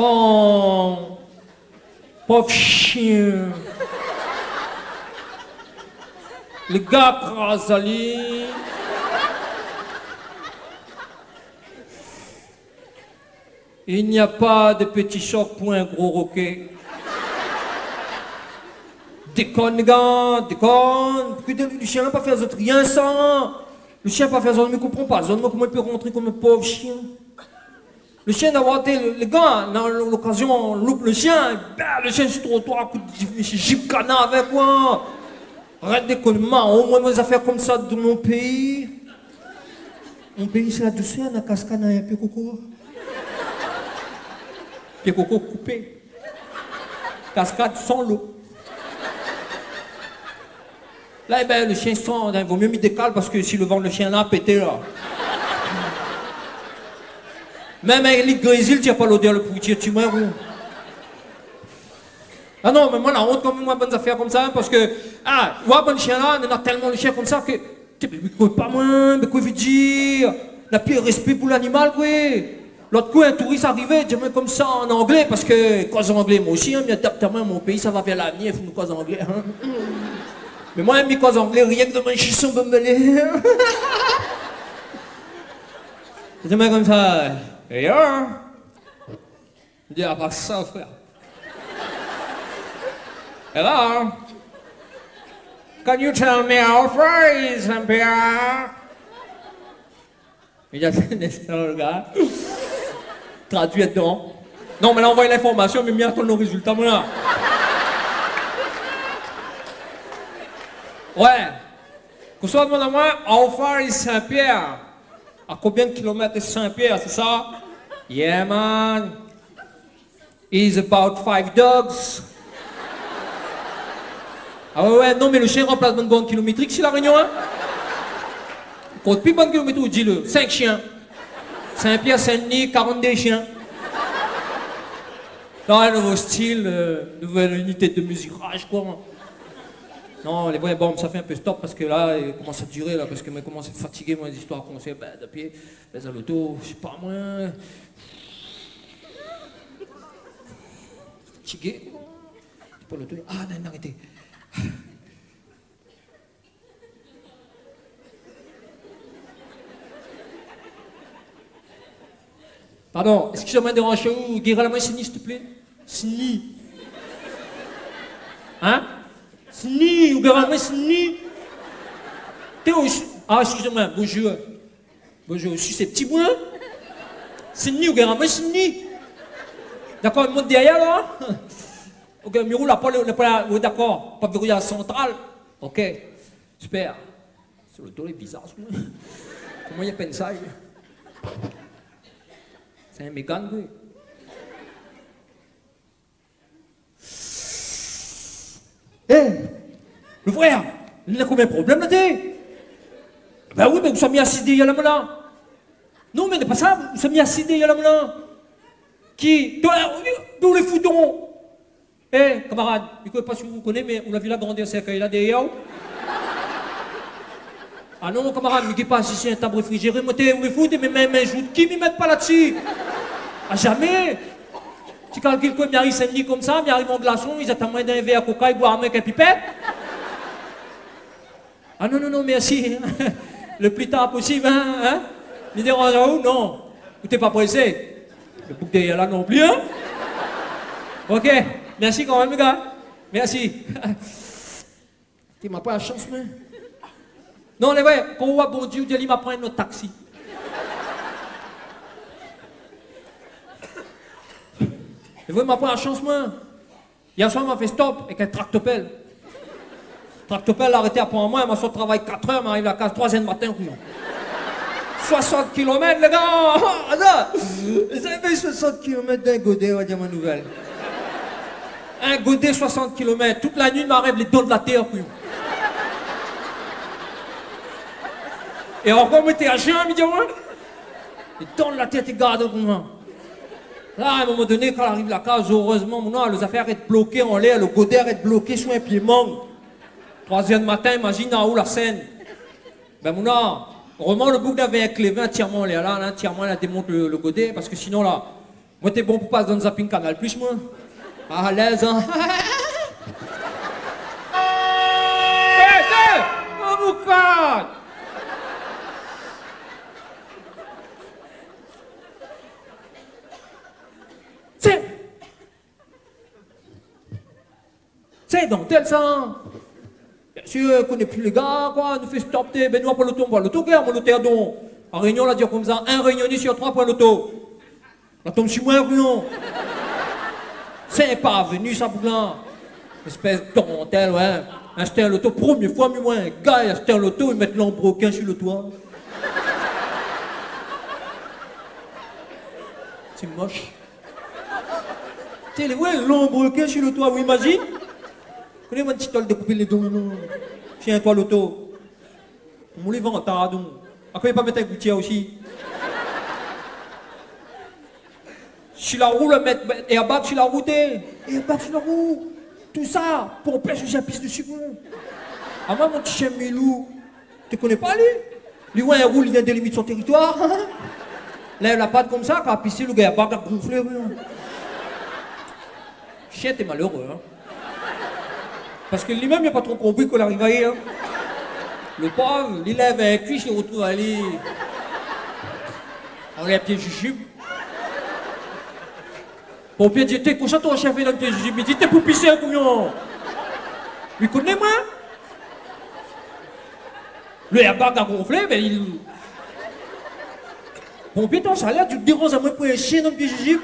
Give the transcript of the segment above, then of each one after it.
Oh, pauvre chien. Le gars Krasali. Il n'y a pas de petit choc pour un gros roquet. Déconne, les gars, déconne. Le chien n'a pas fait autres rien, ça. Le chien n'a pas fait ça, je ne comprends pas. Zone, comment il peut rentrer comme un pauvre chien. Le chien d'avoir été, le gars, dans l'occasion, loupe le chien, le chien sur le trottoir, coup de gipcana avec moi. Arrête de déconner, au moins des affaires comme ça dans mon pays. Mon pays, c'est la douceur, la cascade, il y a pied coco. Pied coco coupé. Cascade sans l'eau. Là, eh ben, le chien sent, il vaut mieux m'y décale parce que si le ventre le chien là a pété là. Même avec les grésil, tu n'as pas l'odeur le poutier, tu meurs où? Ah non, mais moi la honte quand même, moi, bonnes affaires comme ça, parce que, ouais, bon chien là, il y en a tellement de chiens comme ça que, mais quoi, pas moins, mais quoi veut dire? La pire respect pour l'animal, quoi. L'autre coup, un touriste arrivait, dis-moi comme ça en anglais, parce que, cause en anglais, moi aussi, hein, mais adaptement, mon pays, ça va vers l'avenir, il faut nous cause en anglais, hein. Mais moi, mes cause anglais, rien que de manger son bommelé. Dis-moi comme ça, et je dis, à part ça, frère. Hello? Can you tell me how far is from here? Il a fait le gars. Traduit dedans. Non, mais là, on voit l'information, mais attends nos résultats, moi là. Ouais. Qu'on soit demande à moi, how far is Saint-Pierre? À combien de kilomètres est Saint-Pierre, c'est ça? Yeah, man. It's about 5 dogs. Ah ouais, non, mais le chien remplace bonne bande kilométrique, c'est la Réunion, hein? Compte plus bonne kilométrique, dis-le. 5 chiens. Saint-Pierre, Saint-Denis, 42 chiens. Non, un nouveau style, nouvelle unité de mesurage, quoi. Non, les voyants, bon, ça fait un peu stop parce que là, il commence à durer, là, parce que moi, commence à fatiguer, moi, les histoires qu'on sait, de pied, à l'auto, je sais pas, moi. Fatigué. Pas l'auto. Ah, non, arrêtez. Pardon, excusez-moi de déranger où? Guérir la main, Sini, s'il te plaît? Sini. Hein? Sini, ou guérir la main, Sini. T'es où? Ah, excusez-moi, bonjour. Bonjour, je suis ces petits bouins. Sini, ou guérir la main, Sini. D'accord, il monte derrière, là? Ok, Mirou, là, oui, d'accord, pas verrouillage central. Ok, super. Sur le dos, il est bizarre, ce moment. Comment il y a peine ça? C'est un mécan, oui. Hé, le frère, il a combien de problèmes là, t'es? Ben oui, mais vous sommes mis à 6D, il y a la là. Non, mais n'est pas ça, vous sommes mis à 6D, il y a la là. Qui? D'où les foutons? Eh, camarade, je ne sais pas si vous connaissez, mais on a vu la grandeur cercueil là derrière. Ah non, camarade, mais qui passe ici un table réfrigéré, moi, vous me foutez, mais même un joue, qui m'y met pas là-dessus? À jamais. Tu calcules quoi, il arrive Saint-Denis comme ça, il arrive en glaçon, ils attendent moins d'un verre coca, ils boivent avec un pipette. Ah non, non, non, merci. Le plus tard possible, hein? Il dérange à où? Non. Vous n'êtes pas pressé. Le bouc derrière là non plus, hein? Ok. Merci quand même, les gars. Merci. Tu m'as pas la chance, mais. Non, les gars, quand on voit bon Dieu, il m'a pris notre taxi. Et vous, m'a pris la chance, moi. Hier soir, m'a fait stop avec un tractopelle. Tractopelle arrêté à point à moi, m'a sorti travail 4 heures, m'arrive à 3h du matin, 60 km, les gars! Vous avez fait 60 km d'un godet, on va dire ma nouvelle. Un godet 60 km, toute la nuit, m'arrive les dents de la terre, puis. Et encore, moi, t'es à chien, midi, moi? Les dents de la terre, t'es gardé pour moi. Là, à un moment donné, quand arrive la case, heureusement, mon les affaires sont bloquées en l'air, le godet est bloqué sur un pied manque. 3h du matin, imagine en haut la scène. Ben, mon heureusement, le bouc avait un clévin entièrement en l'air, là, entièrement, il démonte le godet, parce que sinon, là, Moi, t'es bon pour passer dans le zapping canal plus, moi. À l'aise, hein. Hé, avocat! C'est dans tel sens. Bien sûr, connaît plus les gars, quoi, nous fait stop, ben nous, on prend l'auto, on prend l'auto, mon l'auto, donc. En réunion, là, dire comme ça, un réunionniste sur 3 points l'auto. Là, tombe sur moi, réunion. C'est pas venu, ça, boulin. Espèce de dentelle, ouais. Acheter un loto, première fois, mais moi, un gars, acheter un loto, ils mettent l'embroquin sur le toit. C'est moche. Tu sais, ouais, l'embroquin sur le toit, vous imaginez? Connais mon petit toile de couper les dons, non. Tiens, toi, l'auto. On les vend, t'as donc. Après, pas mettre un gouttière aussi. Si la roue, le mettre, et à battre sur la route, et à battre sur la roue. Tout ça, pour empêcher que j'ai la piste dessus. Ah, moi, mon petit chien Milou, tu connais pas, lui? Lui, ouais, un roule, il vient délimiter son territoire. Lève la patte comme ça, quand il a pissé, le gars, il a pas gonflé. Chien, t'es malheureux, hein. Parce que lui-même, il n'a pas trop compris qu'on arrivait, hein. Le pauvre, il lève un cuisse, il retrouve aller. On les pieds jujubes. Bon, bien dit, t'es couchant, ton chef, dans le pied jujubes. Il dit, t'es pour pisser un couillon. Lui connaît, moi? Le airbag a gonflé, mais il. Bon, bien, ton salaire, tu te déranges à moi pour un chien dans le pied jujubes.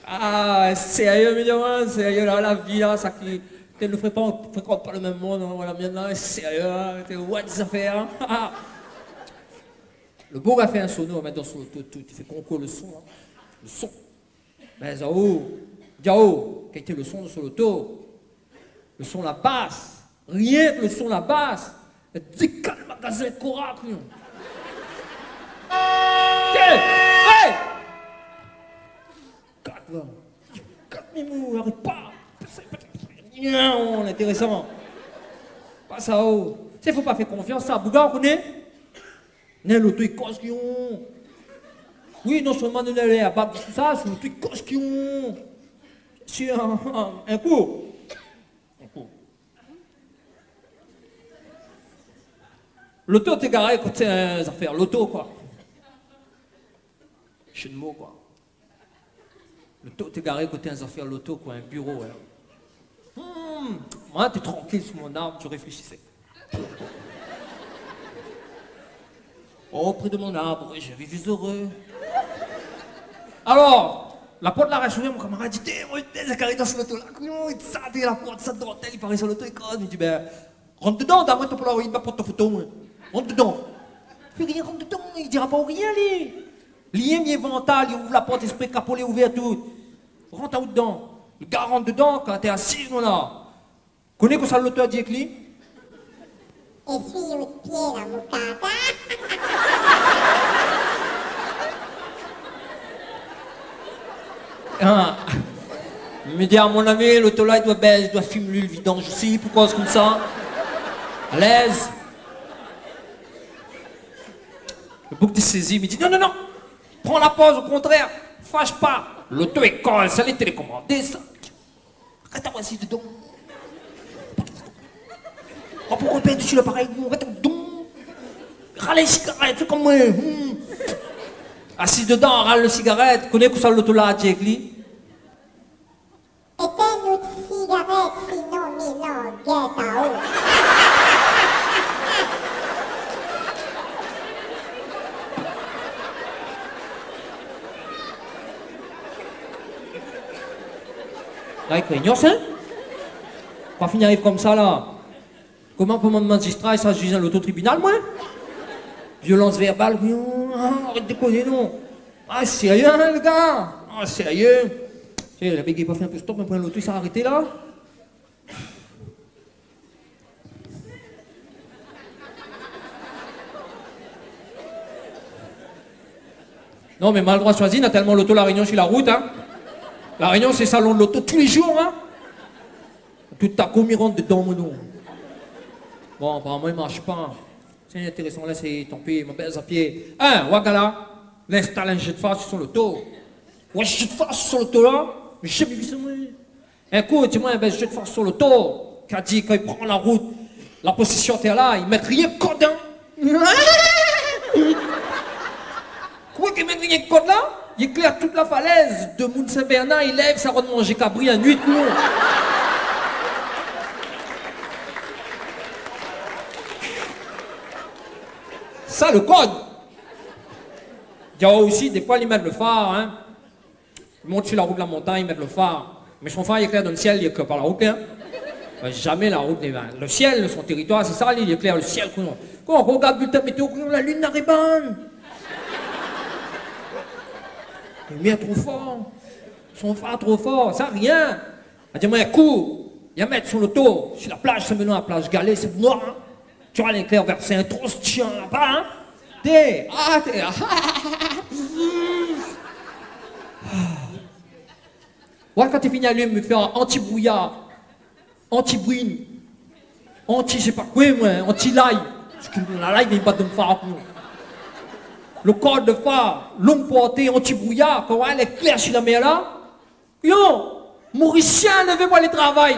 Ah, sérieux, mais sérieux, là, la vie, là, ça qui. Tu ne fréquente pas le même monde, hein, la mienne, là, sérieux, t'es what ça fait, hein? Le beau a fait un sono, mais dans son auto, il fait concours le son, hein. Le son. Mais Zao, quel était le son de son auto? Le son, la basse. Rien que le son, la basse. Décale le magasin Korak, hey! 4 mimous, arrête pas! Non, intéressant. Pas ça, oh. C'est faut pas faire confiance, ça. Bouga, on connaît? N'est l'auto, il cause qui ont. Oui, non seulement nous allons à bas tout ça, c'est l'auto, il cause qui ont. C'est un coup. Un coup. L'auto, t'es garé côté des affaires. L'auto, quoi. Jeu de mots, quoi. L'auto, t'es garé côté des affaires, l'auto, quoi. Un bureau, ouais. Moi, t'es tranquille sous mon arbre, tu réfléchissais. Oh, près de mon arbre, je vis heureux. Alors, la porte l'a rassuré, mon camarade dit, t'es carré dans ce loto-là, il te sent la porte, ça dentelle, il paraît sur l'auto, il dit, ben, rentre dedans, d'après ton plan, il va prendre ta photo, moi. Rentre dedans. Il fait rien, rentre dedans, il dira pas rien, lui. Lien, il est vental, il ouvre la porte, esprit capolé, ouvert tout. Rentre où dedans. Le gars rentre dedans, quand t'es assis, là. Connais que ça l'auteur dit avec lui? Essuie au pied la moucata. Ah. Il me dit à mon ami, l'auto là, il doit filmer le vidange aussi, pourquoi c'est comme ça? À l'aise. Le bouc de saisie me dit non, prends la pause, au contraire, fâche pas. L'auto est colle, ça l'est télécommandé, ça. Reste assis dedans. Oh, pourquoi tu sur l'appareil? Reste dedans. Râle les cigarettes, fais comme moi. Assis dedans, râle le cigarette. Connais que ça l'auto là, Jack Lee? Éteins-nous de cigarettes, sinon Milan guette à haut. Là, il craignance, hein? Pas finir arrive comme ça, là. Comment peut mon magistrat, ça juge à l'autotribunal, moi? Violence verbale, arrête de déconner, non. Ah, sérieux, hein, le gars? Ah, sérieux? Tu sais, la bégaye pas fait un peu stop, mais pour l'auto, il s'est arrêté, là? Non, mais mal droit choisi, on a tellement l'auto La Réunion sur la route, hein? La Réunion, c'est salon de l'auto tous les jours, hein? Tout ta commis rentre dedans, mon nom. Bon, apparemment, il marche pas. C'est intéressant, là, c'est tant pis, ma baisse à pied. Wakala, l'installe un jet de face sur l'auto. Ouais, jet de face sur l'auto là, j'ai jamais vu ça, moi. Écoute, moi, un jet de face sur l'auto, qui a dit quand il prend la route, la possession est là, il met rien que code, hein. Quoi qu'il met rien que code là? Il éclaire toute la falaise de Mont-Saint-Bernard, il lève, ça va manger cabri à nuit de coulon. Ça, le code. Il y a aussi, des fois, ils mettent le phare, hein. Ils montent sur la route de la montagne, ils mettent le phare. Mais son phare, il éclaire dans le ciel, il éclaire par la route, hein. Jamais la route n'est vaine. Le ciel, son territoire, c'est ça, il éclaire le ciel. Quand on regarde le bulletin météo, la lune n'arrive pas. Il met trop fort. Son phare trop fort, ça, rien. Elle dit, moi, un coup, il y a mettre sur l'auto, sur la plage, c'est maintenant la plage Galée, c'est noir, hein. Tu vois l'éclair vers Saint-Tros, tiens là-bas, hein? T'es. Ouais, quand tu finis à lui, me faire anti-brouillard, anti-bruine, je sais pas quoi, moi, anti-laille. Parce que la laille, il pas de me phare. Le code de phare, longue portée, anti-brouillard, quand on a l'éclair sur la mer là, yo, Mauricien, levez-moi le travail.